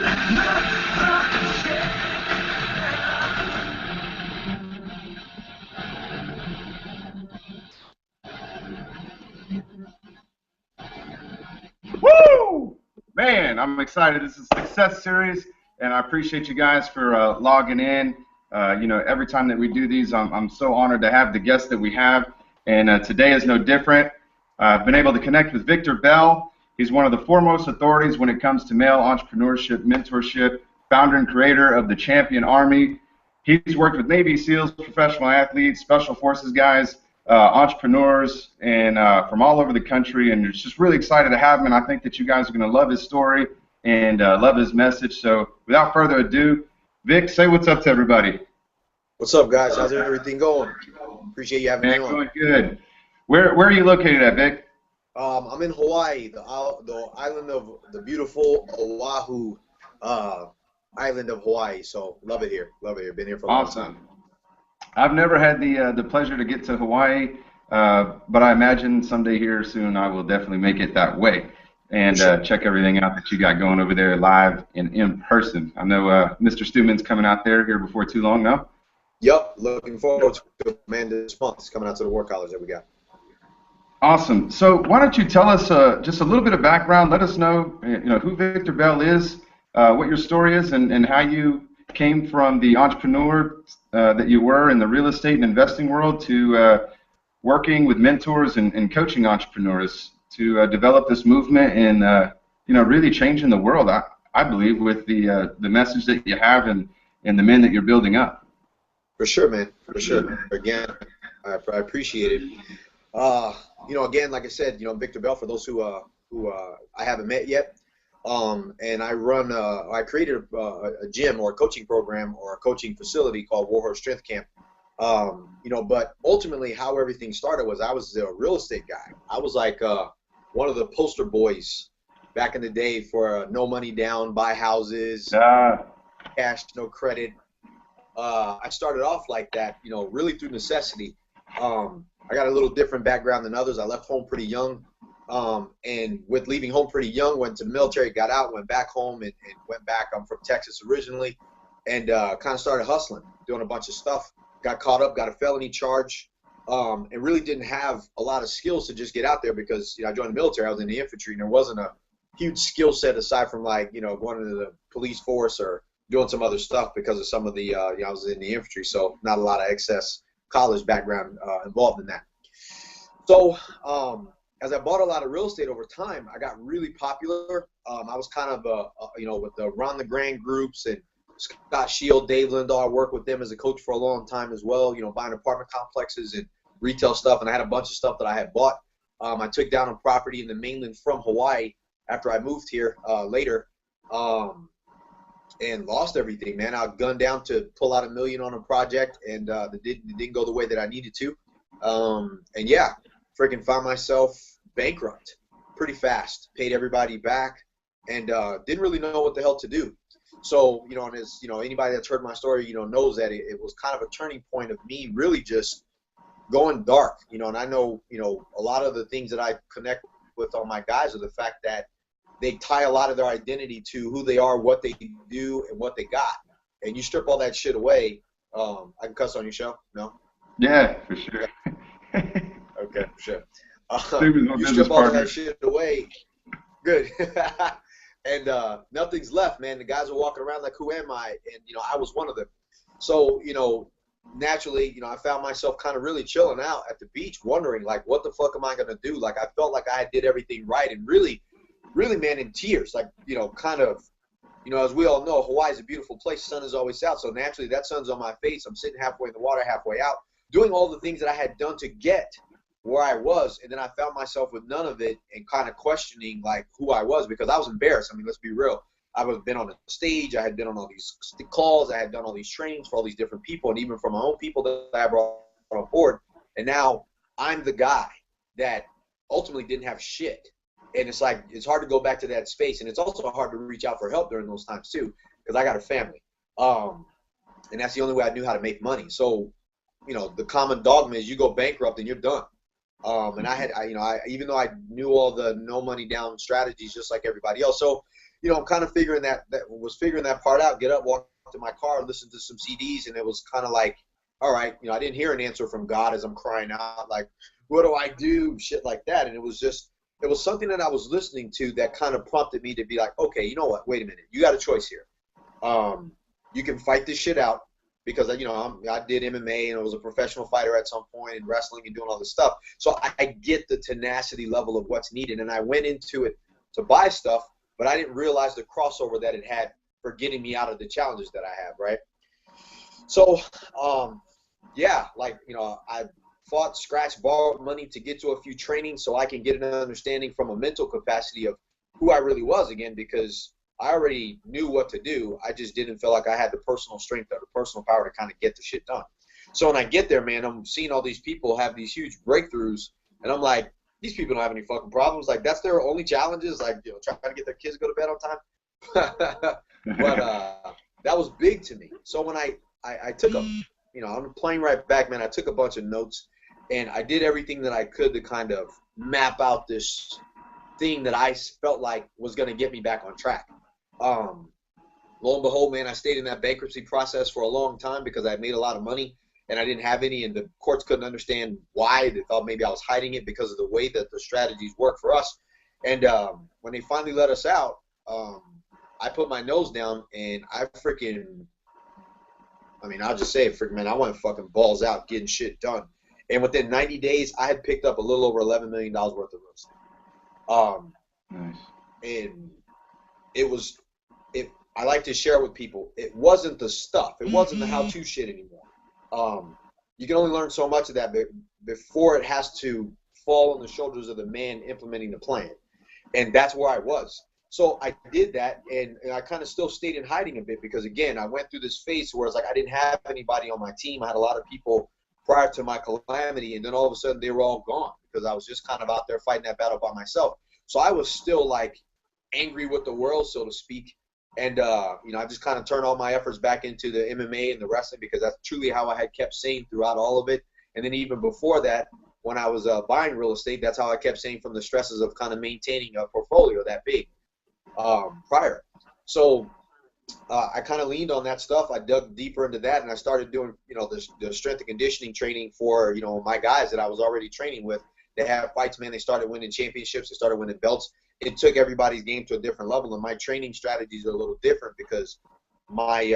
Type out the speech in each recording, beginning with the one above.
Woo! Man, I'm excited. This is a success series, and I appreciate you guys for logging in. Every time that we do these, I'm so honored to have the guests that we have, and today is no different. I've been able to connect with Victor Bell. He's one of the foremost authorities when it comes to male entrepreneurship, mentorship, founder and creator of the Champion Army. He's worked with Navy SEALs, professional athletes, special forces guys, entrepreneurs, and from all over the country. And it's just really excited to have him. And I think that you guys are going to love his story and love his message. So without further ado, Vic, say what's up to everybody. What's up, guys? How's everything going? Appreciate you having me on. Going good. Where are you located at, Vic? I'm in Hawaii, the island of the beautiful Oahu island of Hawaii. So love it here. Love it here. Been here for a long time. I've never had the pleasure to get to Hawaii, but I imagine someday here soon I will definitely make it that way and check everything out that you got going over there live and in person. I know Mr. Stewman's coming out there here before too long, no? Yep, looking forward to it, man. This month is coming out to the War College that we got. Awesome. So why don't you tell us just a little bit of background? Let us know, who Victor Bell is, what your story is, and how you came from the entrepreneur that you were in the real estate and investing world to working with mentors and coaching entrepreneurs to develop this movement and really changing the world. I believe with the message that you have and the men that you're building up. For sure, man. For sure. Again, I appreciate it. Again, like I said, Victor Bell, for those who I haven't met yet, and I created a gym or a coaching program or a coaching facility called Warhorse Strength Camp. But ultimately how everything started was I was a real estate guy. I was like one of the poster boys back in the day for no money down, buy houses, cash, no credit. I started off like that, really through necessity. I got a little different background than others. I left home pretty young, and with leaving home pretty young, went to the military, got out, went back home, and went back. I'm from Texas originally, and kind of started hustling, doing a bunch of stuff. Got caught up, got a felony charge, and really didn't have a lot of skills to just get out there because I joined the military. I was in the infantry, and there wasn't a huge skill set aside from going into the police force or doing some other stuff because of some of the I was in the infantry, so not a lot of excess college background involved in that. So as I bought a lot of real estate over time, I got really popular. I was kind of with the Ron LeGrand groups and Scott Shield, Dave Lindahl. I worked with them as a coach for a long time as well, buying apartment complexes and retail stuff, and I had a bunch of stuff that I had bought. I took down a property in the mainland from Hawaii after I moved here later. And lost everything, man. I gunned down to pull out $1 million on a project, and it didn't go the way that I needed to. Freaking found myself bankrupt pretty fast. Paid everybody back, and didn't really know what the hell to do. So, and as anybody that's heard my story, knows that it was kind of a turning point of me really just going dark. And I know, a lot of the things that I connect with all my guys are the fact that they tie a lot of their identity to who they are, what they do, and what they got. And you strip all that shit away. I can cuss on your show? No? Yeah, for sure. Okay, for sure. You strip all that shit away. Good. And nothing's left, man. The guys are walking around like, who am I? And, I was one of them. So, naturally, I found myself kind of really chilling out at the beach, wondering, like, what the fuck am I going to do? Like, I felt like I did everything right and really, man, in tears, like, kind of, as we all know, Hawaii is a beautiful place. The sun is always out. So naturally that sun's on my face. I'm sitting halfway in the water, halfway out, doing all the things that I had done to get where I was. And then I found myself with none of it and kind of questioning like who I was because I was embarrassed. I mean, let's be real. I had been on the stage. I had been on all these calls. I had done all these trainings for all these different people and even for my own people that I brought on board. And now I'm the guy that ultimately didn't have shit. And it's like, it's hard to go back to that space. And it's also hard to reach out for help during those times too, because I got a family. And that's the only way I knew how to make money. So, the common dogma is you go bankrupt and you're done. And I even though I knew all the no money down strategies, just like everybody else. So, you know, I'm kind of figuring that part out. Get up, walk to my car, listen to some CDs, and it was kind of like, all right, you know, I didn't hear an answer from God as I'm crying out, like, what do I do? Shit like that. And it was something that I was listening to that kind of prompted me to be like, okay, you know what? Wait a minute. You got a choice here. You can fight this shit out because, you know, I did MMA and I was a professional fighter at some point and wrestling and doing all this stuff. So I get the tenacity level of what's needed. And I went into it to buy stuff, but I didn't realize the crossover that it had for getting me out of the challenges that I have, right? So, yeah, like, you know, I fought, scratched, borrowed money to get to a few trainings so I can get an understanding from a mental capacity of who I really was again, because I already knew what to do. I just didn't feel like I had the personal strength or the personal power to kind of get the shit done. So when I get there, man, I'm seeing all these people have these huge breakthroughs, and I'm like, these people don't have any fucking problems. Like, that's their only challenges, like, you know, trying to get their kids to go to bed on time. But that was big to me. So when I took a, you know, on the plane right back, man, I took a bunch of notes, and I did everything that I could to kind of map out this thing that I felt like was going to get me back on track. Lo and behold, man, I stayed in that bankruptcy process for a long time because I made a lot of money and I didn't have any, and the courts couldn't understand why. They thought maybe I was hiding it because of the way that the strategies work for us. And when they finally let us out, I put my nose down and I'll just say it, freaking, man, I went fucking balls out getting shit done. And within 90 days, I had picked up a little over $11 million worth of real estate. Nice. And I like to share with people, it wasn't the stuff. It wasn't the how-to shit anymore. You can only learn so much of that before it has to fall on the shoulders of the man implementing the plan. And that's where I was. So I did that, and I kind of still stayed in hiding a bit because, again, I went through this phase where it's like I didn't have anybody on my team. I had a lot of people prior to my calamity, and then all of a sudden they were all gone because I was just kind of out there fighting that battle by myself. So I was still, like, angry with the world, so to speak. And, you know, I just kind of turned all my efforts back into the MMA and the wrestling because that's truly how I had kept saying throughout all of it. And then even before that, when I was buying real estate, that's how I kept saying from the stresses of kind of maintaining a portfolio that big prior. So I kind of leaned on that stuff. I dug deeper into that, and I started doing, you know, the strength and conditioning training for, you know, my guys that I was already training with. They have fights, man. They started winning championships. They started winning belts. It took everybody's game to a different level, and my training strategies are a little different because my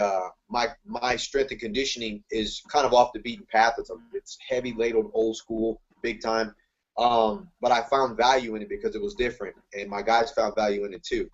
strength and conditioning is kind of off the beaten path. It's heavy ladled, old school, big time. But I found value in it because it was different, and my guys found value in it too.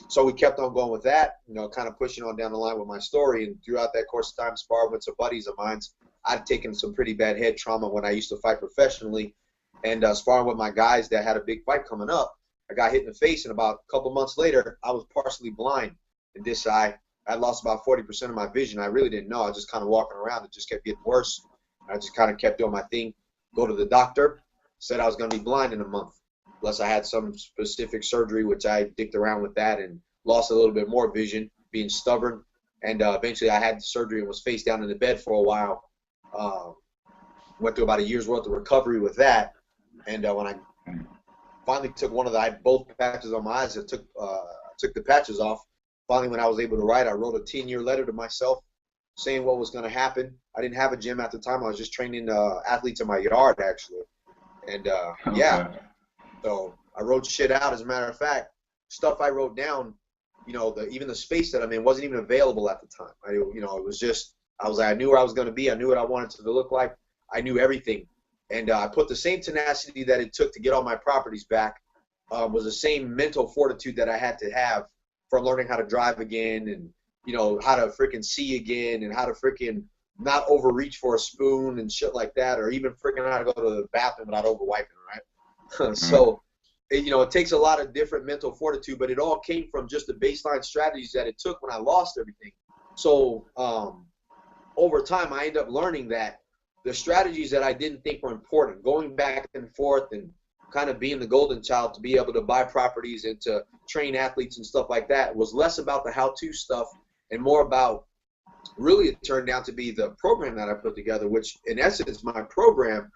So we kept on going with that, you know, kind of pushing on down the line with my story. And throughout that course of time, sparring with some buddies of mine. I'd taken some pretty bad head trauma when I used to fight professionally, and sparring with my guys that had a big fight coming up. I got hit in the face, and about a couple months later, I was partially blind in this eye. I lost about 40% of my vision. I really didn't know. I was just kind of walking around. It just kept getting worse. I just kind of kept doing my thing. Go to the doctor. Said I was going to be blind in a month. Plus, I had some specific surgery, which I dicked around with that and lost a little bit more vision, being stubborn. And eventually, I had the surgery and was face down in the bed for a while. Went through about a year's worth of recovery with that. And when I finally took I had both patches on my eyes. I took the patches off. Finally, when I was able to write, I wrote a 10-year letter to myself saying what was going to happen. I didn't have a gym at the time. I was just training athletes in my yard, actually. And, yeah. So I wrote shit out. As a matter of fact, stuff I wrote down, you know, even the space that I'm in wasn't even available at the time. It was just, I knew where I was going to be. I knew what I wanted it to look like. I knew everything. And I put the same tenacity that it took to get all my properties back was the same mental fortitude that I had to have from learning how to drive again and, you know, how to freaking see again and how to freaking not overreach for a spoon and shit like that, or even freaking how to go to the bathroom without overwiping, right? So, you know, it takes a lot of different mental fortitude, but it all came from just the baseline strategies that it took when I lost everything. So over time, I ended up learning that the strategies that I didn't think were important, going back and forth and kind of being the golden child to be able to buy properties and to train athletes and stuff like that, was less about the how-to stuff and more about, really it turned out to be the program that I put together, which in essence, my program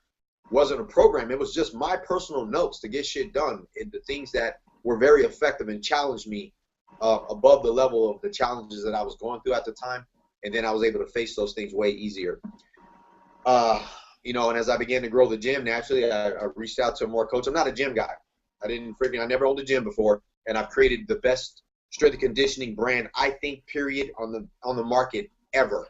wasn't a program. It was just my personal notes to get shit done and the things that were very effective and challenged me above the level of the challenges that I was going through at the time, and then I was able to face those things way easier. You know, and as I began to grow the gym, naturally, I reached out to more coaches. I'm not a gym guy. I never owned a gym before, and I've created the best strength and conditioning brand, I think, period, on the market ever,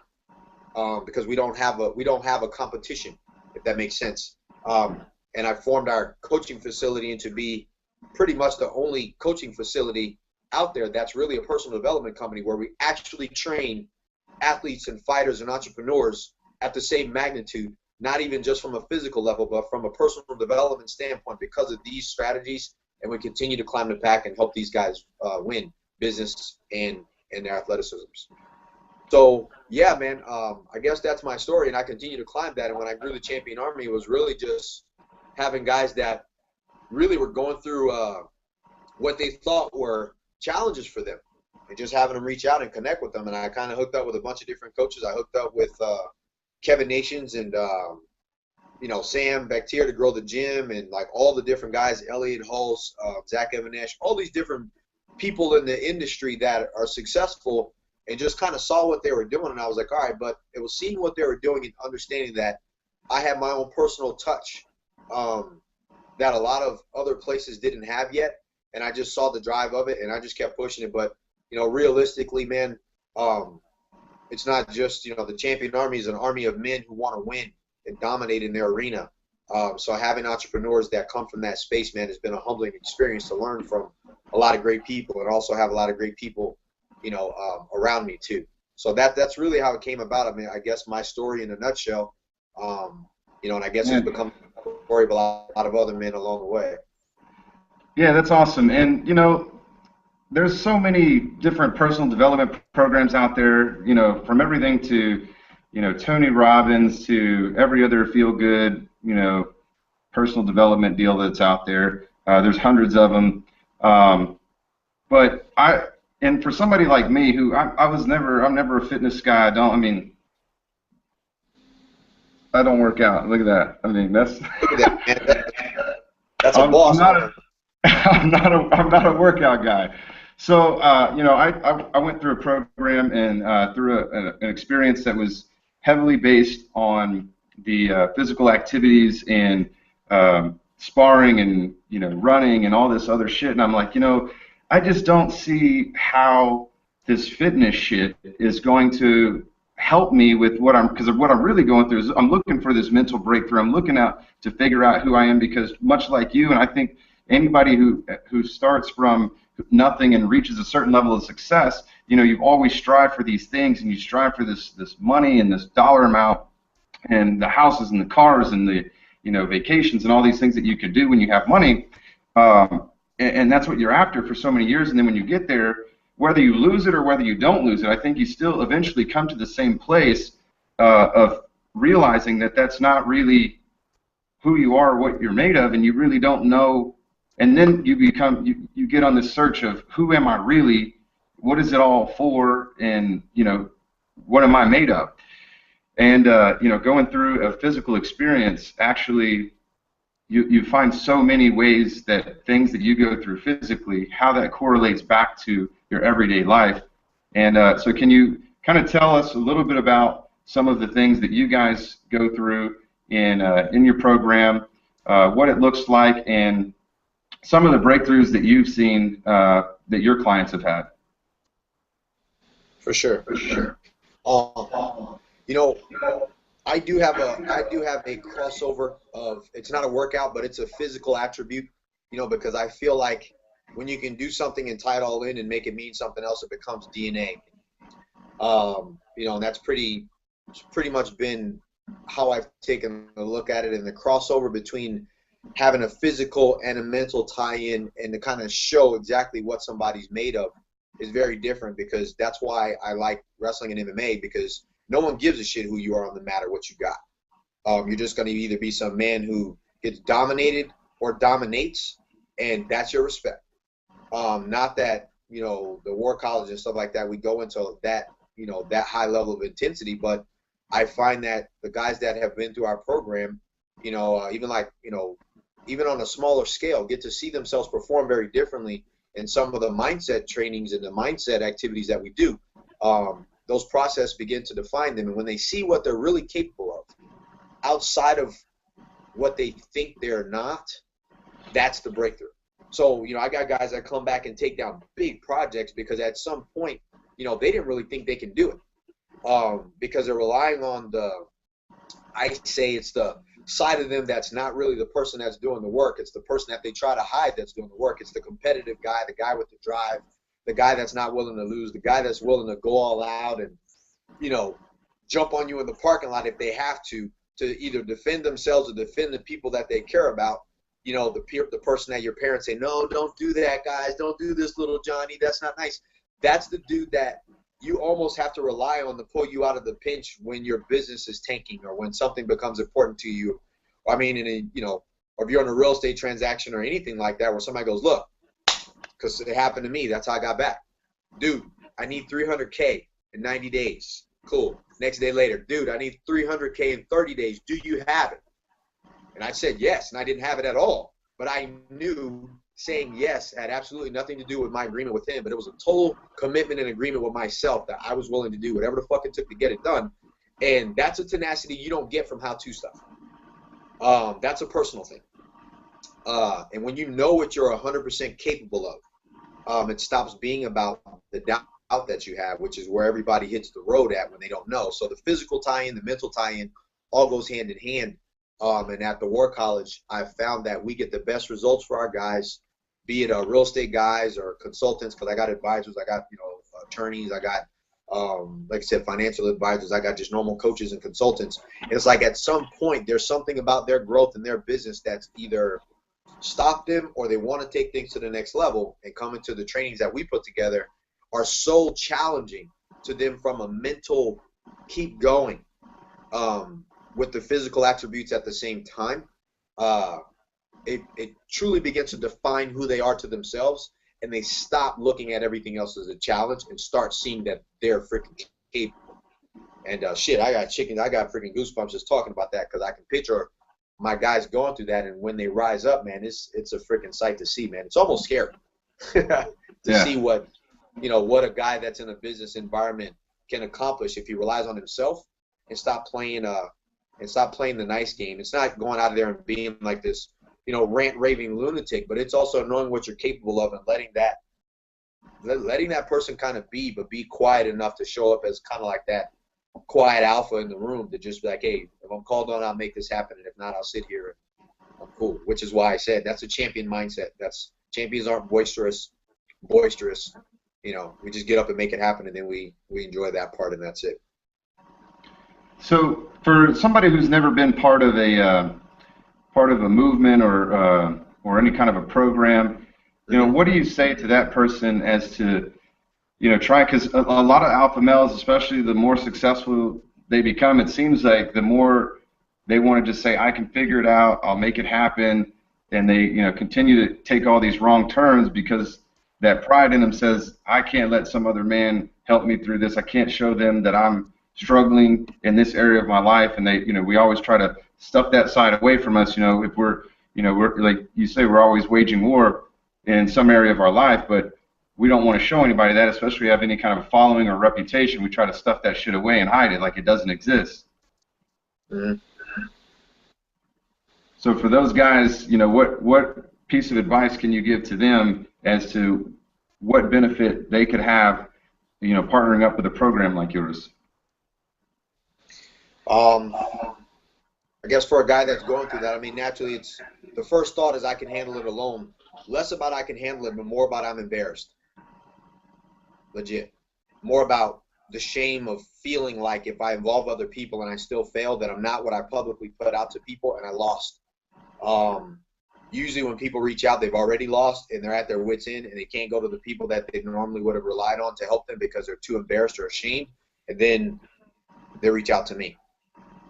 because we don't have a competition, if that makes sense. And I formed our coaching facility into be pretty much the only coaching facility out there that's really a personal development company where we actually train athletes and fighters and entrepreneurs at the same magnitude, not even just from a physical level, but from a personal development standpoint because of these strategies. And we continue to climb the pack and help these guys win business and their athleticisms. So, yeah, man, I guess that's my story, and I continue to climb that. And when I grew the Champion Army, it was really just having guys that really were going through what they thought were challenges for them, and just having them reach out and connect with them. And I kind of hooked up with a bunch of different coaches. I hooked up with Kevin Nations and you know, Sam Bactier to grow the gym, and like all the different guys, Elliot Hulse, Zach Evanesh, all these different people in the industry that are successful, and just kind of saw what they were doing. And I was like, all right, but it was seeing what they were doing and understanding that I had my own personal touch that a lot of other places didn't have yet. And I just saw the drive of it, and I just kept pushing it. But, you know, realistically, man, it's not just, you know, the Champion Army is an army of men who want to win and dominate in their arena. So having entrepreneurs that come from that space, man, has been a humbling experience to learn from a lot of great people, and also have a lot of great people, you know, around me too. So that's really how it came about. I mean, I guess my story in a nutshell, you know, and I guess it's become a story of a lot of other men along the way. Yeah, that's awesome. And, you know, there's so many different personal development programs out there, you know, from everything to, you know, Tony Robbins to every other feel-good, you know, personal development deal that's out there. There's hundreds of them. But and for somebody like me who I'm never a fitness guy. I don't work out. Look at that. I mean, that's that's a boss. I'm not a workout guy. So, you know, I went through a program and through an experience that was heavily based on the physical activities and sparring and, you know, running and all this other shit. And I'm like, you know, I just don't see how this fitness shit is going to help me with because what I'm really going through is I'm looking for this mental breakthrough. I'm looking out to figure out who I am, because much like you, and I think anybody who starts from nothing and reaches a certain level of success, you know, you always strive for these things, and you strive for this money and this dollar amount and the houses and the cars and the, you know, vacations and all these things that you could do when you have money, and that's what you're after for so many years. And then when you get there, whether you lose it or whether you don't lose it, I think you still eventually come to the same place of realizing that that's not really who you are, what you're made of, and you really don't know. And then you get on this search of who am I really, what is it all for, and, you know, what am I made of? And you know, going through a physical experience, actually, you find so many ways that things that you go through physically, how that correlates back to your everyday life. And so can you kind of tell us a little bit about some of the things that you guys go through in your program, what it looks like, and some of the breakthroughs that you've seen that your clients have had? For sure. You know, I do have a crossover of, it's not a workout, but it's a physical attribute, you know, because I feel like when you can do something and tie it all in and make it mean something else, it becomes DNA. You know, and that's pretty much been how I've taken a look at it. And the crossover between having a physical and a mental tie-in and to kind of show exactly what somebody's made of is very different, because that's why I like wrestling and MMA, because no one gives a shit who you are on the mat or what you got. You're just going to either be some man who gets dominated or dominates, and that's your respect. Not that, you know, the war college and stuff like that, we go into that, you know, that high level of intensity, but I find that the guys that have been through our program, you know, even like, you know, even on a smaller scale, get to see themselves perform very differently and some of the mindset trainings and the mindset activities that we do, those processes begin to define them. And when they see what they're really capable of outside of what they think they're not, that's the breakthrough. So, you know, I got guys that come back and take down big projects because at some point, you know, they didn't really think they can do it, because they're relying on I say it's the side of them that's not really the person that's doing the work. It's the person that they try to hide that's doing the work. It's the competitive guy, the guy with the drive, the guy that's not willing to lose, the guy that's willing to go all out and, you know, jump on you in the parking lot if they have to either defend themselves or defend the people that they care about. You know, the person that your parents say, no, don't do that, guys. Don't do this, little Johnny. That's not nice. That's the dude that you almost have to rely on to pull you out of the pinch when your business is tanking or when something becomes important to you. I mean, you know, or if you're in a real estate transaction or anything like that where somebody goes, look, because it happened to me. That's how I got back. Dude, I need $300K in 90 days. Cool. Next day later, dude, I need $300K in 30 days. Do you have it? And I said yes, and I didn't have it at all. But I knew saying yes had absolutely nothing to do with my agreement with him, but it was a total commitment and agreement with myself that I was willing to do whatever the fuck it took to get it done. And that's a tenacity you don't get from how-to stuff. That's a personal thing. And when you know what you're 100% capable of, it stops being about the doubt that you have, which is where everybody hits the road at when they don't know. So the physical tie-in, the mental tie-in, all goes hand in hand. And at the War College, I've found that we get the best results for our guys, be it real estate guys or consultants, because I got advisors, I got, you know, attorneys, I got, like I said, financial advisors, I got just normal coaches and consultants. And it's like at some point, there's something about their growth in their business that's either stopped them or they want to take things to the next level, and coming to the trainings that we put together are so challenging to them from a mental keep going, with the physical attributes at the same time. It truly begins to define who they are to themselves, and they stop looking at everything else as a challenge and start seeing that they're freaking capable. And shit, I got freaking goosebumps just talking about that, because I can picture my guys going through that, and when they rise up, man, it's a freaking sight to see, man. It's almost scary to see what a guy that's in a business environment can accomplish if he relies on himself and stop playing the nice game. It's not going out there and being like this, you know, rant raving lunatic, but it's also knowing what you're capable of and letting that person kind of be quiet enough to show up as kind of like that quiet alpha in the room, to just be like, hey, if I'm called on, I'll make this happen, and if not, I'll sit here and I'm cool. Which is why I said that's a champion mindset. Champions aren't boisterous. You know, we just get up and make it happen, and then we enjoy that part, and that's it. So for somebody who's never been part of a movement or any kind of a program, you know, what do you say to that person as to, you know, try, because a lot of alpha males, especially the more successful they become, it seems like the more they want to just say, I can figure it out, I'll make it happen, and they, you know, continue to take all these wrong turns because that pride in them says, I can't let some other man help me through this. I can't show them that I'm struggling in this area of my life, and they, you know, we always try to stuff that side away from us. You know, if we're like you say, we're always waging war in some area of our life, but we don't want to show anybody that, especially if we have any kind of following or reputation. We try to stuff that shit away and hide it like it doesn't exist. Mm-hmm. So for those guys, you know, what piece of advice can you give to them as to what benefit they could have, you know, partnering up with a program like yours? I guess for a guy that's going through that, I mean, naturally, it's the first thought is I can handle it alone. Less about I can handle it, but more about I'm embarrassed. Legit. More about the shame of feeling like if I involve other people and I still fail, that I'm not what I publicly put out to people and I lost. Usually when people reach out, they've already lost and they're at their wits' end and they can't go to the people that they normally would have relied on to help them because they're too embarrassed or ashamed, and then they reach out to me.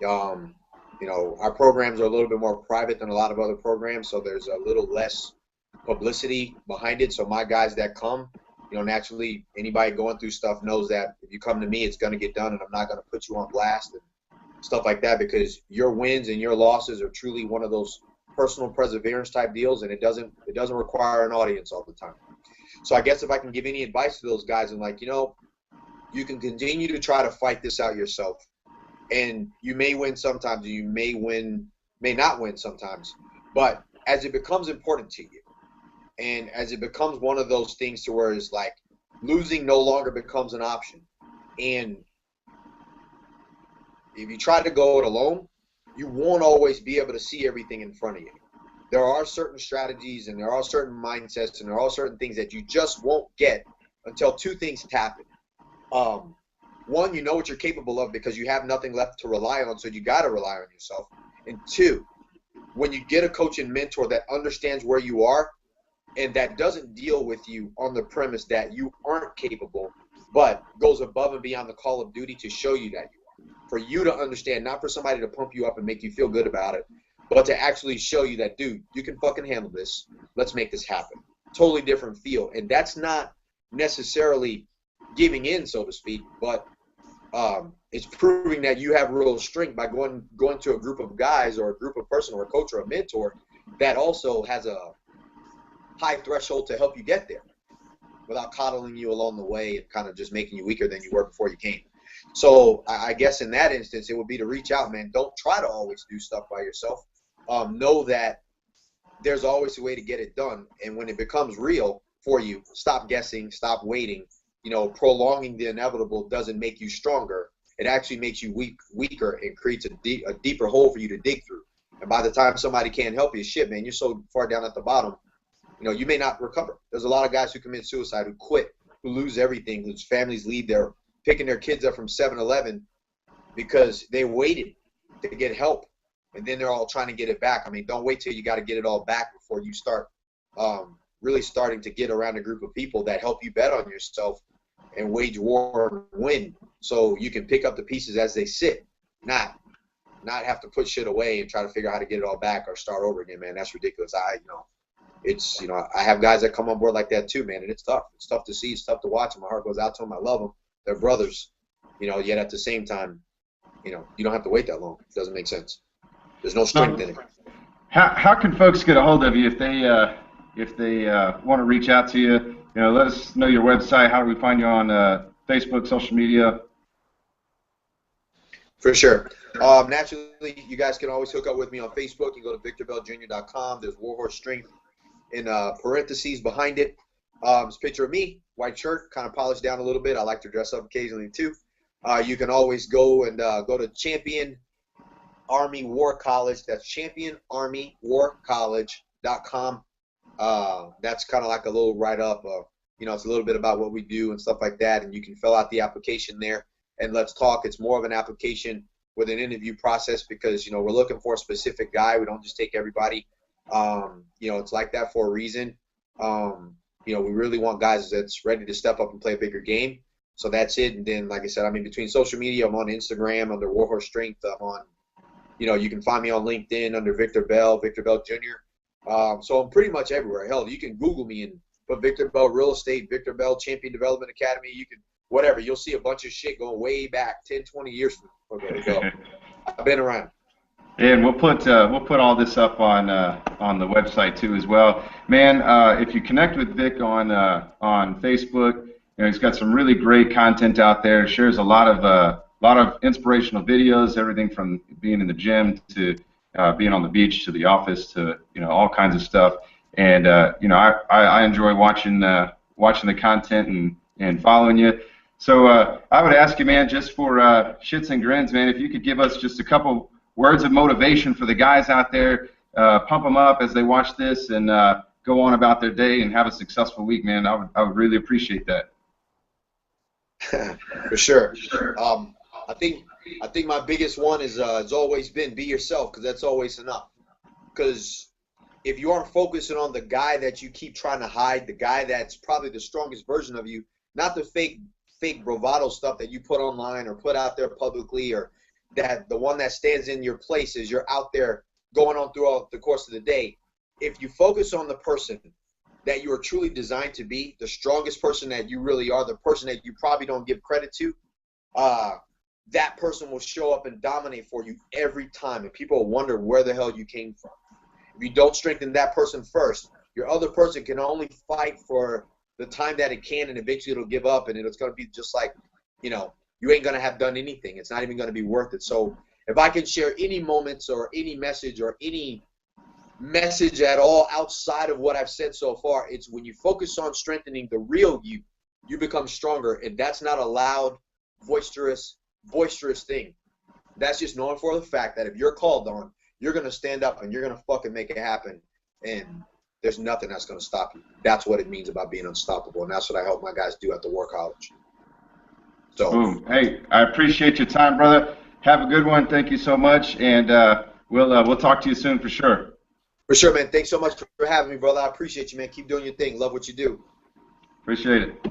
You know, our programs are a little bit more private than a lot of other programs, so there's a little less publicity behind it. So my guys that come, you know, naturally anybody going through stuff knows that if you come to me, it's going to get done, and I'm not going to put you on blast and stuff like that, because your wins and your losses are truly one of those personal perseverance type deals, and it doesn't require an audience all the time. So I guess if I can give any advice to those guys, I'm like, you can continue to try to fight this out yourself, and you may win sometimes, you may not win sometimes, but as it becomes important to you, and as it becomes one of those things to where it's like losing no longer becomes an option, and if you try to go it alone, you won't always be able to see everything in front of you. There are certain strategies and there are certain mindsets and there are certain things that you just won't get until two things happen. One, you know what you're capable of because you have nothing left to rely on, so you got to rely on yourself. And two, when you get a coach and mentor that understands where you are and that doesn't deal with you on the premise that you aren't capable, but goes above and beyond the call of duty to show you that you are. For you to understand, not for somebody to pump you up and make you feel good about it, but to actually show you that, dude, you can fucking handle this. Let's make this happen. Totally different feel. And that's not necessarily giving in, so to speak, but it's proving that you have real strength by going to a group of guys or a group of person or a coach or a mentor that also has a high threshold to help you get there without coddling you along the way and kind of just making you weaker than you were before you came. So I guess in that instance, it would be to reach out, man. Don't try to always do stuff by yourself. Know that there's always a way to get it done. And when it becomes real for you, stop guessing, stop waiting. Prolonging the inevitable doesn't make you stronger. It actually makes you weaker and creates a deeper hole for you to dig through. And by the time somebody can't help you, shit, man, you're so far down at the bottom, you may not recover. There's a lot of guys who commit suicide, who quit, who lose everything, whose families leave. They're picking their kids up from 7-Eleven because they waited to get help. And then they're all trying to get it back. I mean, don't wait till you got to get it all back before you start really starting to get around a group of people that help you bet on yourself and wage war and win, so you can pick up the pieces as they sit, not have to put shit away and try to figure out how to get it all back or start over again, man. That's ridiculous. I have guys that come on board like that too, man, and it's tough. It's tough to see. It's tough to watch. And my heart goes out to them. I love them. They're brothers, yet at the same time, you don't have to wait that long. It doesn't make sense. There's no strength in it. How can folks get a hold of you if they want to reach out to you? Let us know your website. How do we find you on Facebook, social media? For sure. Naturally, you guys can always hook up with me on Facebook. You can go to VictorBellJr.com. There's Warhorse Strength in parentheses behind it. It's a picture of me, white shirt, kind of polished down a little bit. I like to dress up occasionally too. You can always go to Champion Army War College. That's championarmywarcollege.com. That's kind of like a little write-up. It's a little bit about what we do and stuff like that, and you can fill out the application there and let's talk. It's more of an application with an interview process because, we're looking for a specific guy. We don't just take everybody. It's like that for a reason. We really want guys that's ready to step up and play a bigger game. So that's it. And then, like I said, between social media, I'm on Instagram under Warhorse Strength. I'm on, you can find me on LinkedIn under Victor Bell Jr. So I'm pretty much everywhere. Hell, you can Google me and put Victor Bell Real Estate, Victor Bell Champion Development Academy. You can, whatever. You'll see a bunch of shit going way back, 10, 20 years ago. I've been around. And we'll put all this up on the website too as well. Man, if you connect with Vic on Facebook, he's got some really great content out there. Shares a lot of inspirational videos, everything from being in the gym to being on the beach to the office to all kinds of stuff. And I enjoy watching the content and following you. So I would ask you, man, just for shits and grins, man, if you could give us just a couple words of motivation for the guys out there, pump them up as they watch this and go on about their day and have a successful week, man. I would really appreciate that. For sure. I think my biggest one is has always been be yourself, because that's always enough. Because if you aren't focusing on the guy that you keep trying to hide, the guy that's probably the strongest version of you, not the fake bravado stuff that you put online or put out there publicly, or that the one that stands in your place as you're out there going on throughout the course of the day. If you focus on the person that you are truly designed to be, the strongest person that you really are, the person that you probably don't give credit to, that person will show up and dominate for you every time, and people will wonder where the hell you came from. If you don't strengthen that person first, your other person can only fight for the time that it can, and eventually it'll give up, and it's going to be just like, you know, you ain't going to have done anything. It's not even going to be worth it. So if I can share any moments or any message at all outside of what I've said so far, it's when you focus on strengthening the real you, you become stronger, and that's not a loud, boisterous thing. That's just knowing for the fact that if you're called on, you're going to stand up and you're going to fucking make it happen, and there's nothing that's going to stop you. That's what it means about being unstoppable, and that's what I help my guys do at the War College. So, boom. Hey, I appreciate your time, brother. Have a good one. Thank you so much, and we'll talk to you soon for sure. For sure, man. Thanks so much for having me, brother. I appreciate you, man. Keep doing your thing. Love what you do. Appreciate it.